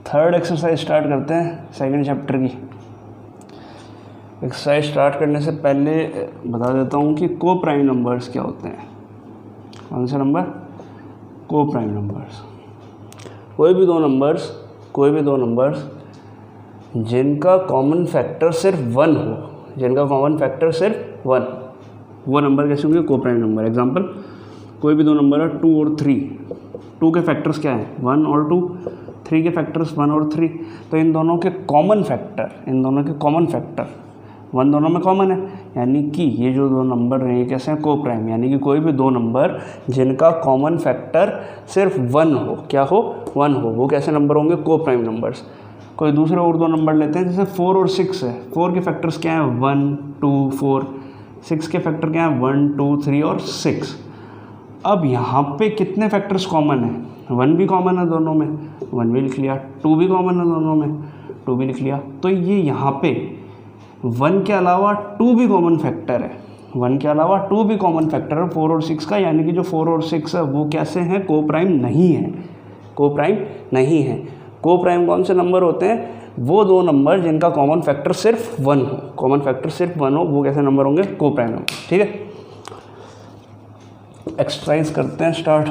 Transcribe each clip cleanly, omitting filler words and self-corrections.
Third exercise start करते हैं second chapter की। एक्सरसाइज स्टार्ट करने से पहले बता देता हूँ कि को प्राइम नंबर्स क्या होते हैं। कौन से नंबर? को प्राइम नंबर्स। कोई भी दो नंबर्स जिनका कॉमन फैक्टर सिर्फ 1 हो, वो नंबर कैसे होंगे? को प्राइम नंबर। एग्जांपल, कोई भी दो नंबर है 2 और 3, 2 के फैक्टर्स क्या हैं? 1 और 2, 3 के फैक्टर्स 1 और 3। तो इन दोनों के कॉमन फैक्टर 1 दोनों में कॉमन है, यानी कि ये जो दो नंबर हैं ये कैसे हैं? को प्राइम। यानी कि कोई भी दो नंबर जिनका कॉमन फैक्टर सिर्फ 1 हो, क्या हो? 1 हो, वो कैसे नंबर होंगे? को प्राइम नंबर्स। कोई दूसरे और दो नंबर लेते हैं, जैसे 4 और 6 है। 4 के फैक्टर्स क्या हैं? 1, 2, 4। 6 के फैक्टर क्या हैं? 1, 2, 3 और 6। अब यहाँ पे कितने फैक्टर्स कॉमन हैं? 1 भी कॉमन है दोनों में, 1 भी लिख लिया। 2 भी कॉमन है दोनों में, 2 भी लिख लिया। तो ये यहाँ पे 1 के अलावा 2 भी कॉमन फैक्टर है, 1 के अलावा 2 भी कॉमन फैक्टर है 4 और 6 का। यानी कि जो 4 और 6 है वो कैसे हैं? को प्राइम नहीं है, को प्राइम नहीं है। को प्राइम कौन से नंबर होते हैं? वो दो नंबर जिनका कॉमन फैक्टर सिर्फ 1 हो, वो कैसे नंबर होंगे? को प्राइम नंबर। ठीक है, एक्सरसाइज करते हैं स्टार्ट।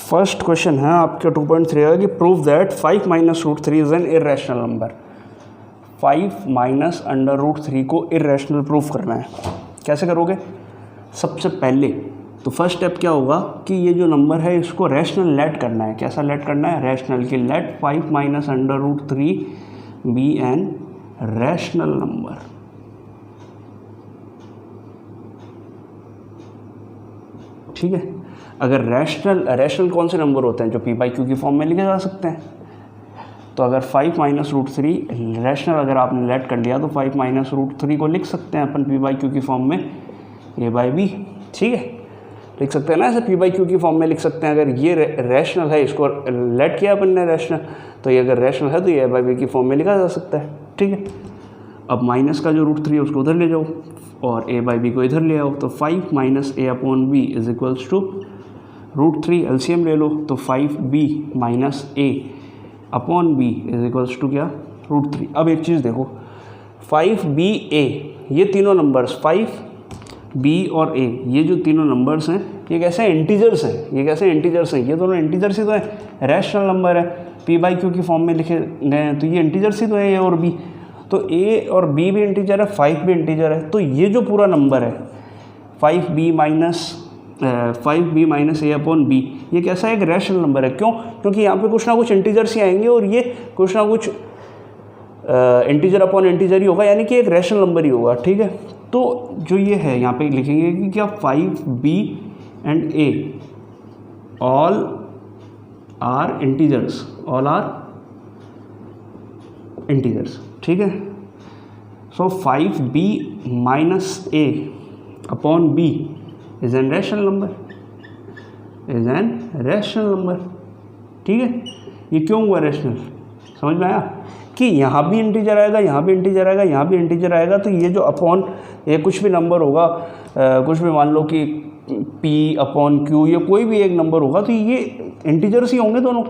फर्स्ट क्वेश्चन है आपका 2.3 है कि prove that 5 minus root 3 is an irrational number. 5 minus under root 3 को इरेशनल प्रूफ करना है। कैसे करोगे? सबसे पहले तो फर्स्ट स्टेप क्या होगा कि ये जो नंबर है इसको रैशनल लेट करना है। कैसा लेट करना है? रैशनल। कि let 5 minus under root 3 be an rational number. ठीक है, अगर रैशनल कौन से नंबर होते हैं? जो p/q की फॉर्म में लिखे जा सकते हैं। तो अगर 5 माइनस रूट 3 रैशनल अगर आपने लेट कर लिया तो 5 माइनस रूट 3 को लिख सकते हैं अपन p/q की फॉर्म में a/b। ठीक है, लिख सकते हैं ना, ऐसे p/q की फॉर्म में लिख सकते हैं। अगर ये रैशनल है, इसको लेट किया अपन ने रैशनल, तो ये अगर रैशनल है तो ये a/b की फॉर्म में लिखा जा सकता है। ठीक है, अब माइनस का जो रूट 3 है उसको उधर ले जाओ और a/b को इधर ले आओ। तो 5 minus a/b is equals to root 3। LCM ले लो तो 5b minus a/b is equals to क्या? रूट 3। अब एक चीज़ देखो, 5ba ये तीनों नंबर्स 5b और a ये जो तीनों नंबर्स हैं ये कैसे इंटीजर्स हैं? ये दोनों इंटीजर्स ही तो हैं। रैशनल नंबर है, p/q की फॉर्म में लिखे गए हैं, तो ये इंटीजर्स ही तो है, a और b। तो a और b भी इंटीजर है, 5 भी इंटीजर है। तो ये जो पूरा नंबर है 5b माइनस a/b ये कैसा है? एक रैशनल नंबर है। क्यों? क्योंकि यहाँ पे कुछ ना कुछ इंटीजर्स ही आएंगे और ये कुछ ना कुछ इंटीजर अपॉन इंटीजर ही होगा, यानी कि एक रैशनल नंबर ही होगा। ठीक है, तो जो ये है यहाँ पे लिखेंगे कि क्या 5b and a all are integers. ठीक है, so 5b minus a upon b is an rational number. ठीक है, ये क्यों हुआ रैशनल? समझ में आया कि यहाँ भी इंटीजर आएगा, यहाँ भी इंटीजर आएगा। तो ये जो अपॉन ये कुछ भी नंबर होगा, कुछ भी मान लो कि p/q ये कोई भी एक नंबर होगा, तो ये इंटीजर्स ही होंगे दोनों,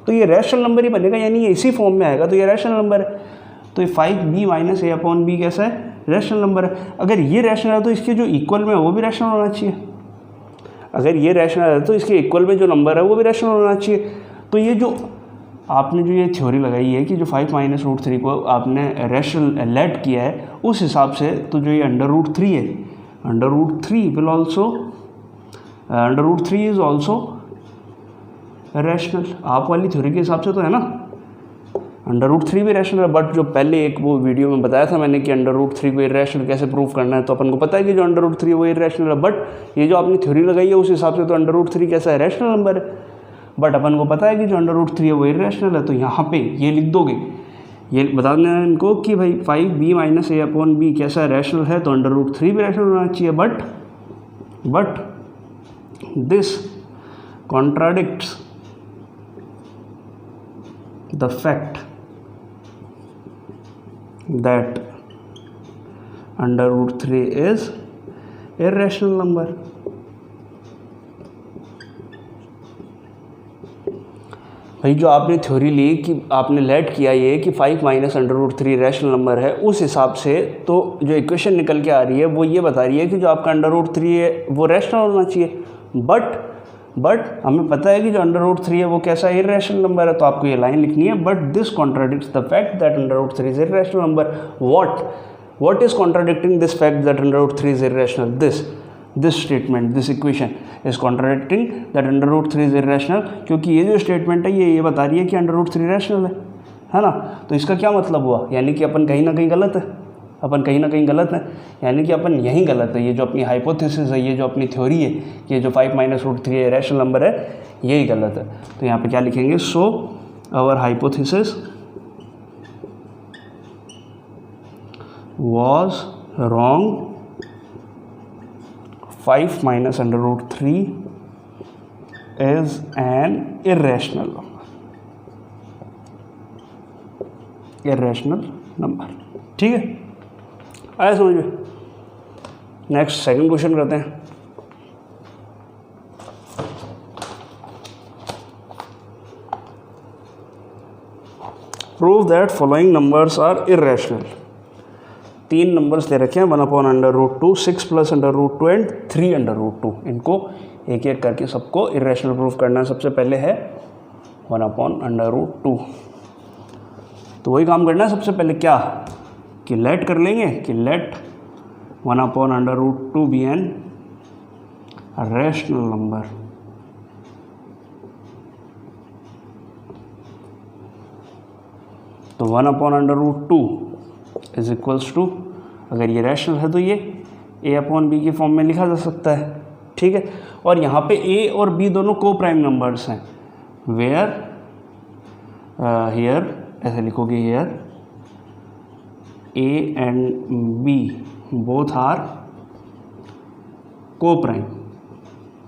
तो ये रैशनल नंबर ही बनेगा, यानी ये इसी फॉर्म में आएगा, तो ये रैशनल नंबर है। तो ये 5b माइनस a/b कैसा है? रैशनल नंबर है। अगर ये रैशनल है तो इसके जो इक्वल में है वो भी रैशनल होना चाहिए। अगर ये रैशनल है तो इसके इक्वल में जो नंबर है वो भी रैशनल होना चाहिए। तो ये जो आपने जो ये थ्योरी लगाई है कि जो 5 माइनस रूट 3 को आपने रैशनल लेट किया है, उस हिसाब से तो जो ये अंडर रूट 3 है, under root 3 is also rational. आप वाली थ्योरी के हिसाब से तो है ना, अंडर रूट 3 भी रैशनल है। बट जो पहले एक वो वीडियो में बताया था मैंने कि अंडर रूट 3 को इरेशनल कैसे प्रूव करना है, तो अपन को पता है कि जो अंडर रूट 3 है वो इरेशनल है। बट ये जो आपने थ्योरी लगाई है उस हिसाब से तो अंडर रूट 3 कैसा है? रैशनल नंबर है। बट अपन को पता है कि जो अंडर रूट 3 है वो इरेशनल है। तो यहाँ पे ये लिख दोगे, ये बता देना है इनको कि भाई 5b माइनस a/b कैसा रैशनल है, तो अंडर रूट 3 भी रैशनल होना चाहिए। But this contradicts the fact that under root 3 is irrational number. भाई जो आपने थ्योरी ली कि आपने लेट किया ये कि 5 minus under root 3 rational number है, उस हिसाब से तो जो इक्वेशन निकल के आ रही है वो ये बता रही है कि जो आपका अंडर रूट 3 है वो रैशनल होना चाहिए। बट हमें पता है कि जो अंडर रूट 3 है वो कैसा इर्रेशनल नंबर है, तो आपको ये लाइन लिखनी है, but this contradicts the fact that under root 3 is irrational number. what is contradicting this fact that under root 3 is irrational? This statement, this equation is contradicting that under root 3 is irrational, क्योंकि ये जो statement है ये बता रही है कि under root 3 rational है ना। तो इसका क्या मतलब हुआ, यानी कि अपन कहीं ना कहीं गलत है, यानी कि अपन यहीं गलत है। ये जो अपनी हाइपोथेसिस है, ये जो अपनी थ्योरी है कि ये जो 5 माइनस रूट 3 रैशनल नंबर है, यही गलत है। तो यहाँ पे क्या लिखेंगे, so our hypothesis was wrong, 5 minus under root 3 is an irrational number। ठीक है, आया समझ में। नेक्स्ट सेकंड क्वेश्चन करते हैं। Prove that following numbers are irrational. 3 numbers दे रखे हैं, 1 upon under root 2, 6 plus under root 2 and 3 under root 2। इनको एक एक करके सबको इर्रेशनल प्रूफ करना है। सबसे पहले है 1 अपॉन अंडर रूट 2, तो वही काम करना है सबसे पहले, क्या कि लेट कर लेंगे कि let 1 upon under root 2 be an rational number. तो 1 upon under root 2 is equals to, अगर ये रैशनल है तो ये a अपॉन बी के फॉर्म में लिखा जा सकता है। ठीक है, और यहाँ पे a और b दोनों को प्राइम नंबर्स हैं, वेयर हियर ऐसे लिखोगे, here a and b both are coprime.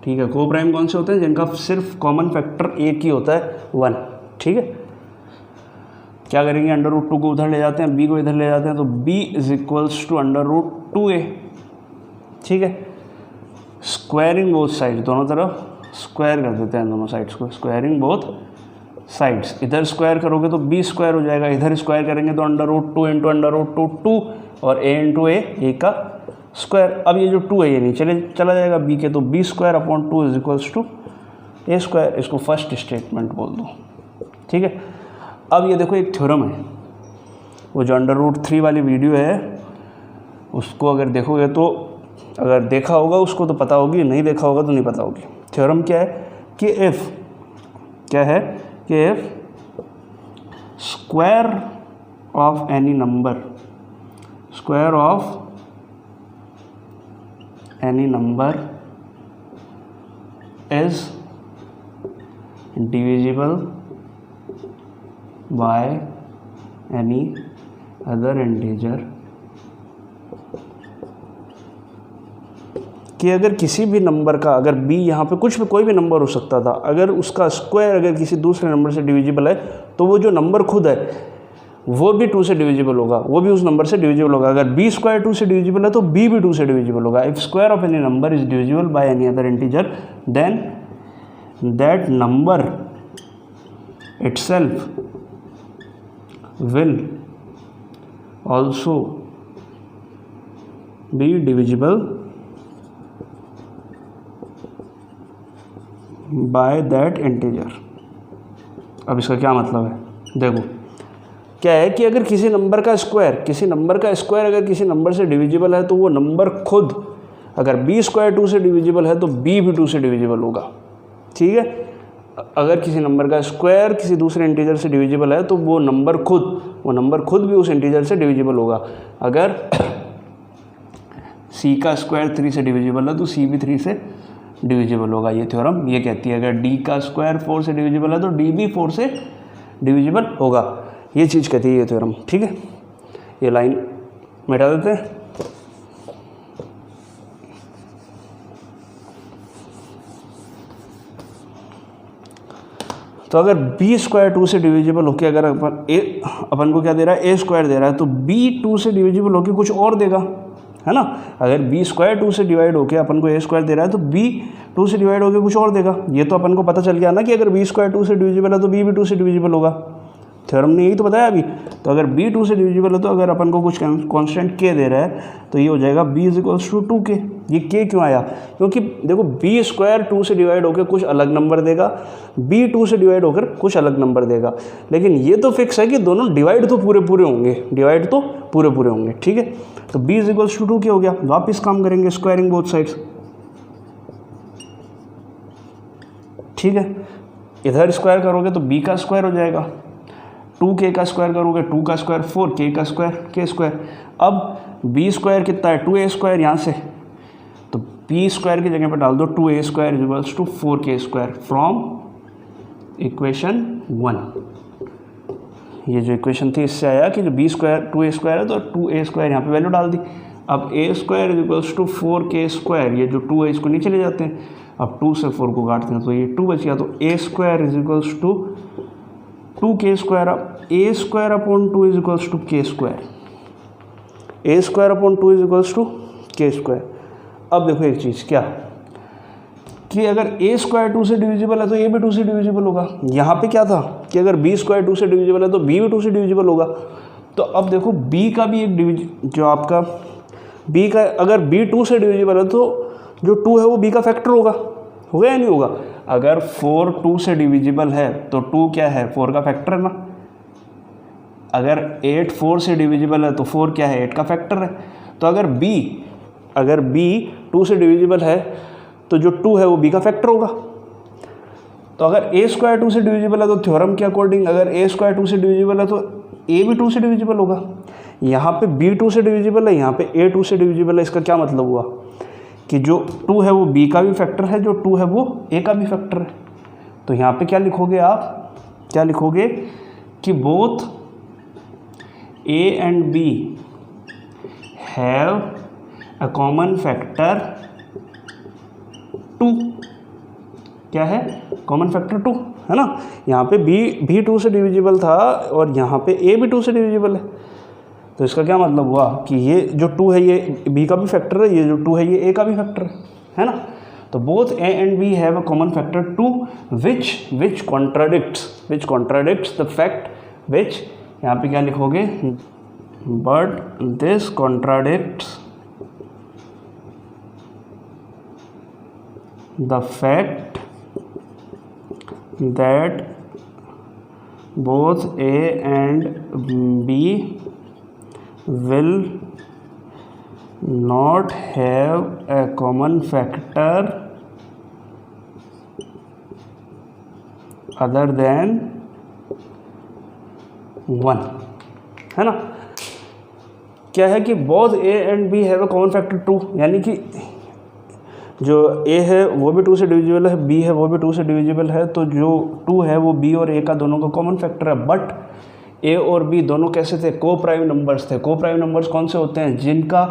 ठीक है, को प्राइम कौन से होते हैं, जिनका सिर्फ कॉमन फैक्टर एक ही होता है, 1। ठीक है, क्या करेंगे, अंडर रूट 2 को उधर ले जाते हैं, b को इधर ले जाते हैं, तो b is equals to under root 2a। ठीक है, स्क्वायरिंग बोथ साइड्स, दोनों तरफ स्क्वायर कर देते हैं दोनों साइड्स को, स्क्वायरिंग बोथ साइड्स। इधर स्क्वायर करोगे तो b स्क्वायर हो जाएगा, इधर स्क्वायर करेंगे तो under root 2 into under root 2 और a इंटू ए का स्क्वायर। अब ये जो 2 है ये नहीं चला जाएगा b के, तो b square upon 2 is equals to a square. इसको फर्स्ट स्टेटमेंट बोल दो। ठीक है, अब ये देखो एक थ्योरम है, वो जो अंडर रूट 3 वाली वीडियो है उसको अगर देखोगे तो, अगर देखा होगा उसको तो पता होगी, नहीं देखा होगा तो नहीं पता होगी। थ्योरम क्या है कि if square of any number is divisible by any other integer, कि अगर किसी भी नंबर का, अगर b यहाँ पे कुछ भी कोई भी नंबर हो सकता था, अगर उसका स्क्वायर अगर किसी दूसरे नंबर से डिविजिबल है तो वो जो नंबर खुद है वो भी 2 से डिविजिबल होगा, वो भी उस नंबर से डिविजिबल होगा। अगर b स्क्वायर 2 से डिविजिबल है तो b भी 2 से डिविजिबल होगा। If square of any number is divisible by any other integer then that number itself will also be divisible by that integer। अब इसका क्या मतलब है, देखो क्या है कि अगर किसी नंबर का स्क्वायर अगर किसी नंबर से डिविजिबल है तो वो नंबर खुद, अगर b स्क्वायर 2 से डिविजिबल है तो b भी 2 से डिविजिबल होगा। ठीक है, अगर किसी नंबर का स्क्वायर किसी दूसरे इंटीजर से डिविजिबल है तो वो नंबर खुद भी उस इंटीजर से डिविजिबल होगा। अगर c का स्क्वायर 3 से डिविजिबल है तो c भी 3 से डिविजिबल होगा। ये थ्योरम ये कहती है अगर d का स्क्वायर 4 से डिविजिबल है तो d भी 4 से डिविजिबल होगा। ये चीज़ कहती है ये थ्योरम। ठीक है, ये लाइन मिटा देते हैं। तो अगर b स्क्वायर 2 से डिविजिबल होकर अगर अपन को क्या दे रहा है, a स्क्वायर दे रहा है, तो b 2 से डिविजिबल होकर कुछ और देगा। है ना। अगर बी स्क्वायर 2 से डिवाइड होकर अपन को ए स्क्वायर दे रहा है तो बी 2 से डिवाइड होकर कुछ और देगा। ये तो अपन को पता चल गया ना कि अगर बी स्क्वायर 2 से डिविजिबल है तो बी भी 2 से डिविजिबल होगा। थ्योरम ने यही तो बताया अभी। तो अगर बी 2 से डिविजिबल है तो अगर अपन को कुछ कांस्टेंट के दे रहा है तो ये हो जाएगा B is equals to 2k। ये के क्यों आया? क्योंकि देखो बी स्क्वायर 2 से डिवाइड होकर कुछ अलग नंबर देगा, बी 2 से डिवाइड होकर कुछ अलग नंबर देगा, लेकिन ये तो फिक्स है कि दोनों डिवाइड तो पूरे पूरे होंगे, डिवाइड तो पूरे पूरे होंगे। ठीक है, तो B is equals to 2k हो गया। वापिस काम करेंगे स्क्वायरिंग बोथ साइड्स। ठीक है, इधर स्क्वायर करोगे तो बी का स्क्वायर हो जाएगा, 2k का स्क्वायर करोगे 2 का स्क्वायर 4k का स्क्वायर k स्क्वायर। अब बी स्क्वायर कितना है 2a स्क्वायर, यहाँ से तो बी स्क्वायर की जगह पर डाल दो 2a square equals to 4k square from equation 1। ये जो इक्वेशन थी इससे आया कि जो बी स्क्वायर 2a स्क्वायर है तो 2a स्क्वायर यहाँ पे वैल्यू डाल दी। अब a square equals to 4k square, ये जो 2 है इसको नीचे ले जाते हैं, अब 2 से 4 को काटते हैं तो ये 2 बच गया। तो a square is equals to 2k square. अब a square upon 2 is equals to k square, a square upon 2 is equals to k square. अब देखो एक चीज़ क्या कि अगर a स्क्वायर 2 से डिविजिबल है तो a भी 2 से डिविजिबल होगा। यहाँ पे क्या था कि अगर b स्क्वायर 2 से डिविजिबल है तो b भी 2 से डिविजिबल होगा। तो अब देखो b का भी एक जो आपका b का अगर b 2 से डिविजिबल है तो जो 2 है वो b का फैक्टर होगा या नहीं होगा? अगर 4 2 से डिविजिबल है तो 2 क्या है 4 का फैक्टर है ना। अगर 8 4 से डिविजिबल है तो 4 क्या है 8 का फैक्टर है। तो अगर b 2 से डिविजिबल है तो जो 2 है वो b का फैक्टर होगा। तो अगर a स्क्वायर 2 से डिविजिबल है तो थ्योरम के अकॉर्डिंग अगर a स्क्वायर 2 से डिविजिबल है तो a भी 2 से डिविजिबल होगा। यहाँ पे b 2 से डिविजिबल है, यहाँ पे a 2 से डिविजिबल है। इसका क्या मतलब हुआ कि जो 2 है वो b का भी फैक्टर है, जो 2 है वो a का भी फैक्टर है। तो यहाँ पे क्या लिखोगे आप, क्या लिखोगे कि both a and b have a common factor 2। क्या है कॉमन फैक्टर 2, है ना। यहाँ पे b भी 2 से डिविजिबल था और यहाँ पे a भी 2 से डिविजिबल है। तो इसका क्या मतलब हुआ कि ये जो 2 है ये b का भी फैक्टर है, ये जो 2 है ये a का भी फैक्टर है ना। तो both a and b have a common factor 2 which contradicts the fact which, यहाँ पे क्या लिखोगे, but this contradicts the fact that both a and b will not have a common factor other than 1, है ना। क्या है कि both a and b have a common factor 2, यानी कि जो a है वो भी 2 से डिविजिबल है, b है वो भी 2 से डिविजिबल है, तो जो 2 है वो b और a का दोनों का कॉमन फैक्टर है। बट a और b दोनों कैसे थे, को प्राइम नंबर्स थे। को प्राइम नंबर्स कौन से होते हैं, जिनका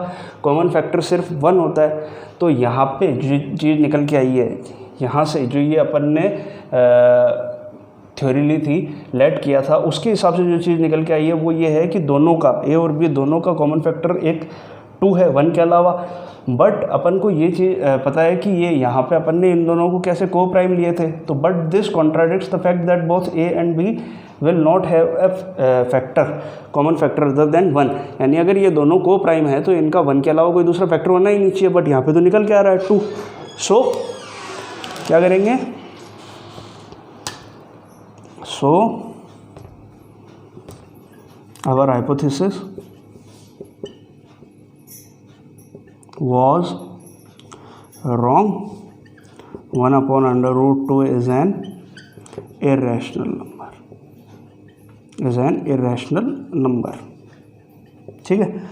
कॉमन फैक्टर सिर्फ 1 होता है। तो यहाँ पे जो चीज़ निकल के आई है, यहाँ से जो ये अपन ने थ्योरी ली थी, लेट किया था, उसके हिसाब से जो चीज़ निकल के आई है वो ये है कि दोनों का a और b दोनों का कॉमन फैक्टर एक 2 है 1 के अलावा। बट अपन को ये चीज़ पता है कि ये यहाँ पे अपन ने इन दोनों को कैसे को प्राइम लिए थे। तो but this contradicts the fact that both a and b will not have a factor common factor other than 1, यानी अगर ये दोनों को प्राइम है तो इनका 1 के अलावा कोई दूसरा फैक्टर होना ही नहीं चाहिए। बट यहाँ पे तो निकल के आ रहा है 2। सो क्या करेंगे, so our hypothesis was wrong. 1 upon under root 2 is an irrational number, ठीक है।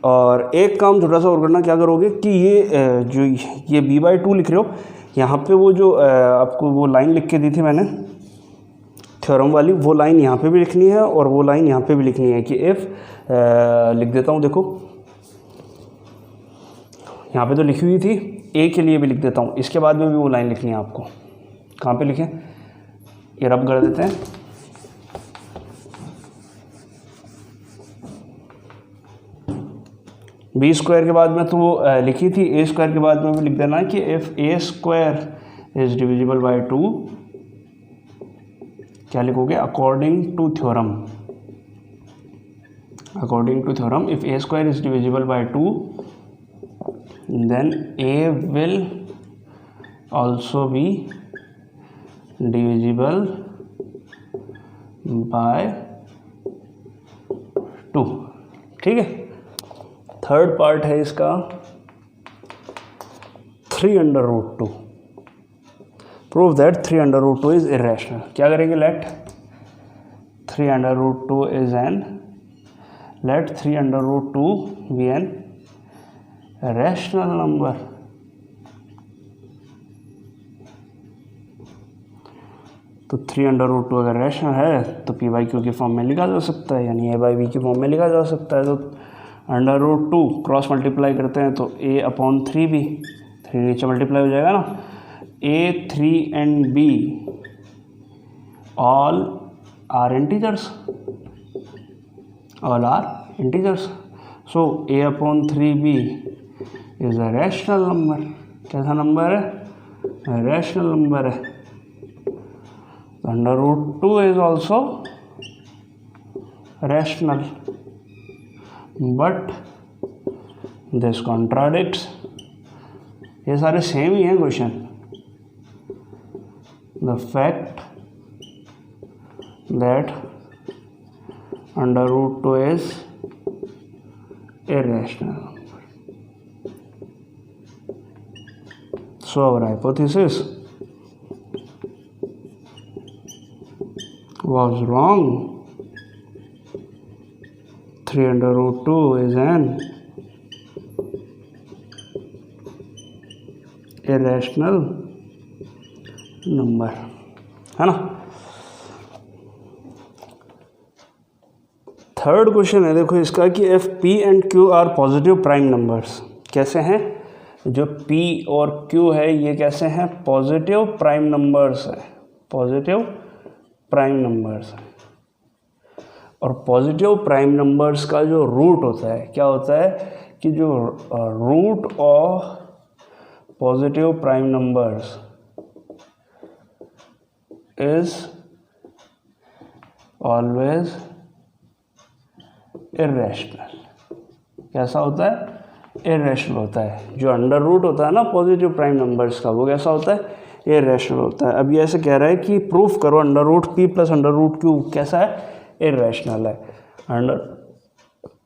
और एक काम छोटा सा और करना, क्या करोगे कि ये जो ये b/2 लिख रहे हो, यहाँ पे वो जो आपको वो लाइन लिख के दी थी मैंने थ्योरम वाली, वो लाइन यहाँ पे भी लिखनी है और वो लाइन यहाँ पे भी लिखनी है कि इफ़ लिख देता हूँ, देखो यहाँ पे तो लिखी हुई थी, ए के लिए भी लिख देता हूँ, इसके बाद में भी वो लाइन लिखनी है आपको। कहाँ पे लिखें, ये रब कर देते हैं। बी स्क्वायर के बाद में तो लिखी थी, ए स्क्वायर के बाद में भी लिख देना कि if a square is divisible by 2, क्या लिखोगे, according to theorem, according to theorem if a square is divisible by 2 then a will also be divisible by 2। ठीक है, थर्ड पार्ट है इसका 3/√2, प्रूव दैट 3/√2 इज इरेशनल। क्या करेंगे, let 3/√2 is an, let 3/√2 be an rational number। तो 3/√2 अगर rational है तो पी बाई क्यू की फॉर्म में लिखा जा सकता है, यानी ए बाई बी की फॉर्म में लिखा जा सकता है। तो √2 क्रॉस मल्टीप्लाई करते हैं तो a/3b, 3 नीचे मल्टीप्लाई हो जाएगा ना, a, 3 and b all are integers, all are integers, so a/3b is a rational number। कैसा नंबर है, रैशनल नंबर है। √2 is also rational, but this contradicts, ये सारे सेम ही हैं question, the fact that √2 is irrational number। So our hypothesis was wrong, 3/√2 is an irrational number, है ना। Third question है, देखो इसका कि if P and Q are positive prime numbers. कैसे हैं, जो P और Q है ये कैसे हैं, पॉजिटिव प्राइम नंबर्स है, पॉजिटिव प्राइम नंबर्स है। और पॉजिटिव प्राइम नंबर्स का जो रूट होता है, क्या होता है कि जो root of positive prime numbers is always irrational. कैसा होता है, इर्रेशनल होता है। जो अंडर रूट होता है ना पॉजिटिव प्राइम नंबर्स का, वो कैसा होता है, इर्रेशनल होता है। अब ये ऐसे कह रहा है कि प्रूफ करो √P प्लस √Q कैसा है, इर्रेशनल है।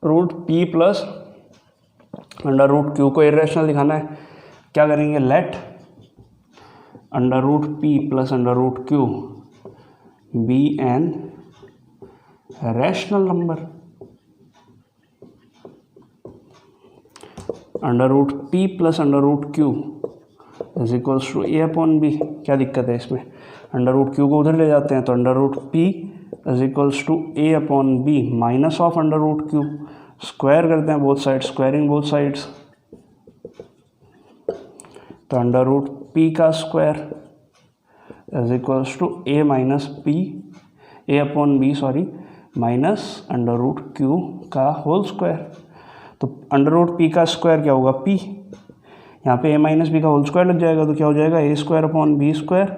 √P प्लस √Q को इर्रेशनल दिखाना है, क्या करेंगे, let √P plus √Q be an rational number. √P plus √Q is equals to a/b। क्या दिक्कत है इसमें, √Q को उधर ले जाते हैं तो √P is equals to a/b minus of √Q, square करते हैं both side, squaring both sides, तो √P का square is equals to a minus p, a/b sorry, minus √Q का होल स्क्वायर। तो √P का स्क्वायर क्या होगा, P, यहाँ पे a माइनस b का होल स्क्वायर लग जाएगा तो क्या हो जाएगा, a²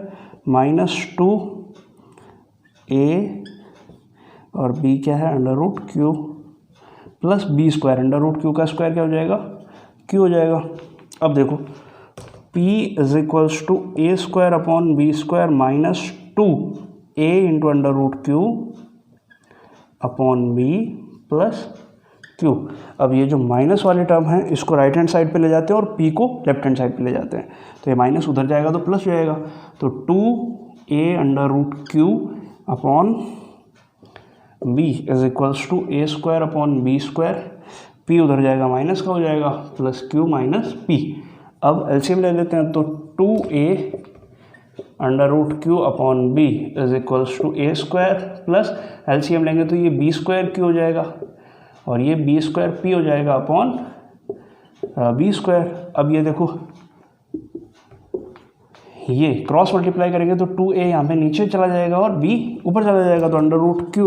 माइनस 2a और b क्या है, √Q प्लस b², √Q का स्क्वायर क्या हो जाएगा, Q हो जाएगा। अब देखो P is equals to a² minus 2a into √Q upon b plus Q। अब ये जो माइनस वाले टर्म है इसको राइट हैंड साइड पे ले जाते हैं और P को लेफ्ट हैंड साइड पे ले जाते हैं, तो ये माइनस उधर जाएगा तो प्लस जाएगा, तो 2a upon b is equals to a² upon b², P उधर जाएगा माइनस का हो जाएगा, प्लस Q माइनस P। अब एलसीएम ले लेते हैं तो 2a √Q upon b is equals to a² plus LCM लेंगे तो ये b² Q हो जाएगा और ये b² P हो जाएगा अपॉन b²। अब ये देखो ये क्रॉस मल्टीप्लाई करेंगे तो 2a यहाँ पे नीचे चला जाएगा और b ऊपर चला जाएगा, तो √Q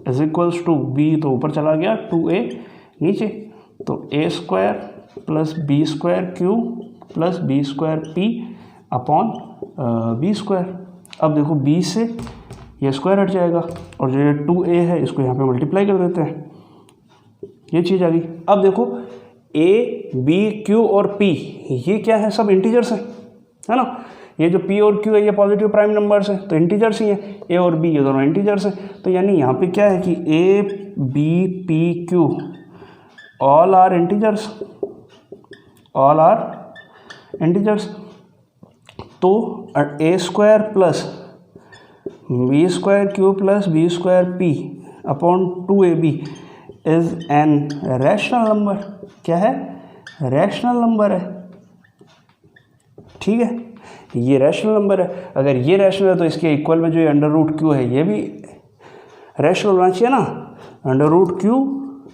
is equals to b तो ऊपर चला गया, 2a नीचे, तो A square plus B square Q plus B square P upon B square. अब देखो बी से ये स्क्वायर हट जाएगा और जो ये 2a है इसको यहाँ पे मल्टीप्लाई कर देते हैं, ये चीज़ आ गई। अब देखो a, b, q और p ये क्या है, सब इंटीजर्स हैं, है ना। ये जो p और q है ये पॉजिटिव प्राइम नंबर्स हैं, तो इंटीजर्स ही हैं। a और b ये दोनों इंटीजर्स हैं। तो यानी यहाँ पे क्या है कि a, b, p, q all are integers, all are integers. तो a square plus B square Q plus B square P upon 2ab is an rational number. क्या है, रैशनल नंबर है, ठीक है, ये रैशनल नंबर है। अगर ये रैशनल है तो इसके इक्वल में जो ये अंडर रूट क्यू है ये भी रैशनल होना चाहिए ना। Under root q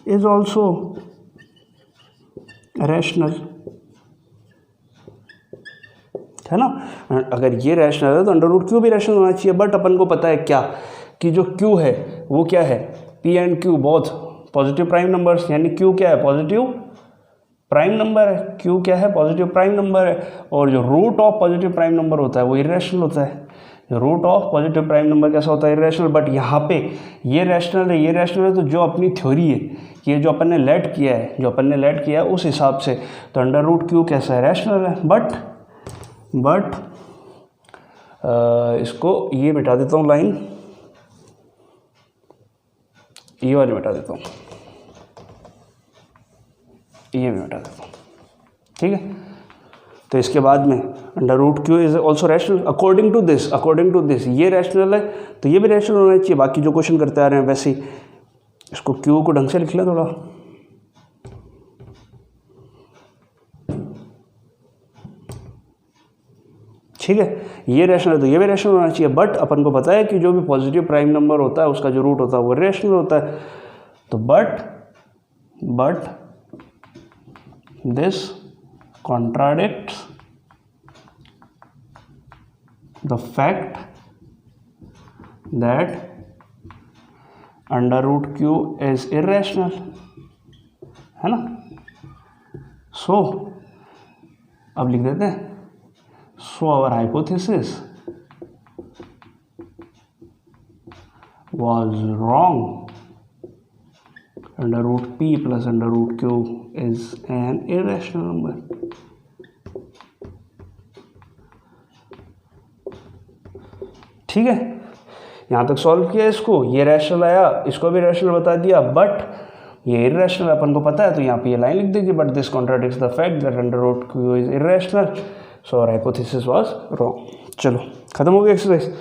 is also rational, है ना। अगर ये रैशनल है तो अंडर रूट क्यू भी रैशनल होना चाहिए। बट अपन को पता है क्या कि जो क्यू है वो क्या है, p and q both positive prime numbers, यानी क्यू क्या है, पॉजिटिव प्राइम नंबर है। क्यू क्या है, पॉजिटिव प्राइम नंबर है। और जो root of positive prime number होता है वो इरेशनल होता है। Root of positive prime number कैसा होता है, इरेशनल। बट यहाँ पे ये रैशनल है, ये रैशनल है, तो जो अपनी थ्योरी है कि ये जो अपन ने लेट किया है, जो अपन ने लेट किया है उस हिसाब से तो अंडर रूट क्यू कैसा है, रैशनल है। बट इसको ये मिटा देता हूँ, लाइन ये वाली मिटा देता हूँ, ये भी मिटा देता हूँ, ठीक है। तो इसके बाद में under root q is also rational according to this, ये रैशनल है तो ये भी रैशनल होना चाहिए। बाकी जो क्वेश्चन करते आ रहे हैं वैसे ही इसको क्यू को ढंग से लिख लें थोड़ा, ठीक है। ये रैशनल है तो ये भी रैशनल होना चाहिए। बट अपन को पता है कि जो भी पॉजिटिव प्राइम नंबर होता है उसका जो रूट होता है वो रैशनल होता है। तो but this contradicts the fact that under root q is irrational, है ना। सो अब लिख देते हैं, so our hypothesis was wrong. Under root p plus under root q is an irrational number. ठीक है, यहाँ तक सॉल्व किया इसको, ये रैशनल आया, इसको भी रैशनल बता दिया, बट ये इरेशनल अपन को पता है तो यहाँ पे ये लाइन लिख देगी, but this contradicts the fact that under root q is irrational, so our hypothesis was wrong. चलो खत्म हो गया एक्सरसाइज।